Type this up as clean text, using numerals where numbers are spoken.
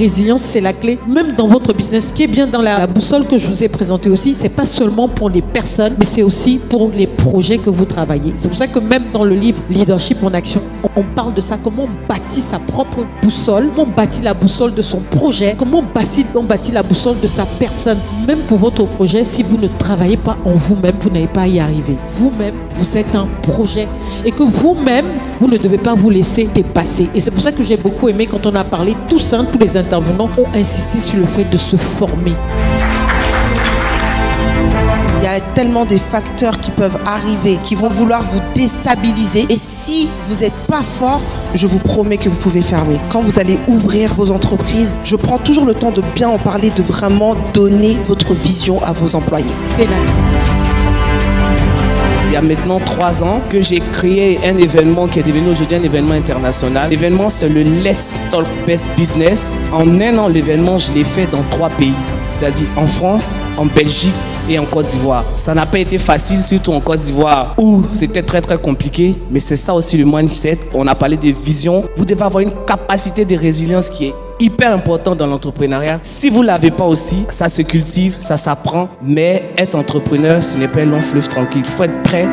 résilience, c'est la clé, même dans votre business. Ce qui est bien dans la boussole que je vous ai présentée aussi, c'est pas seulement pour les personnes, mais c'est aussi pour les projets que vous travaillez. C'est pour ça que même dans le livre Leadership en action, on parle de ça, comment on bâtit sa propre boussole, comment on bâtit la boussole de son projet, comment on bâtit la boussole de sa personne. Même pour votre projet, si vous ne travaillez pas en vous-même, vous n'allez pas y arriver. Vous-même, vous êtes un projet et que vous-même, vous ne devez pas vous laisser dépasser. Et c'est pour ça que j'ai beaucoup aimé quand on a parlé, tous les intervenants ont insisté sur le fait de se former. Il y a tellement de facteurs qui peuvent arriver, qui vont vouloir vous déstabiliser. Et si vous n'êtes pas fort, je vous promets que vous pouvez fermer. Quand vous allez ouvrir vos entreprises, je prends toujours le temps de bien en parler, de vraiment donner votre vision à vos employés. C'est là. Il y a maintenant 3 ans que j'ai créé un événement qui est devenu aujourd'hui un événement international. L'événement, c'est le Let's Talk Best Business. En un an, l'événement, je l'ai fait dans 3 pays. C'est-à-dire en France, en Belgique et en Côte d'Ivoire. Ça n'a pas été facile, surtout en Côte d'Ivoire, où c'était très très compliqué. Mais c'est ça aussi le mindset. On a parlé de vision. Vous devez avoir une capacité de résilience qui est hyper important dans l'entrepreneuriat. Si vous ne l'avez pas aussi, ça se cultive, ça s'apprend. Mais être entrepreneur, ce n'est pas un long fleuve tranquille. Il faut être prêt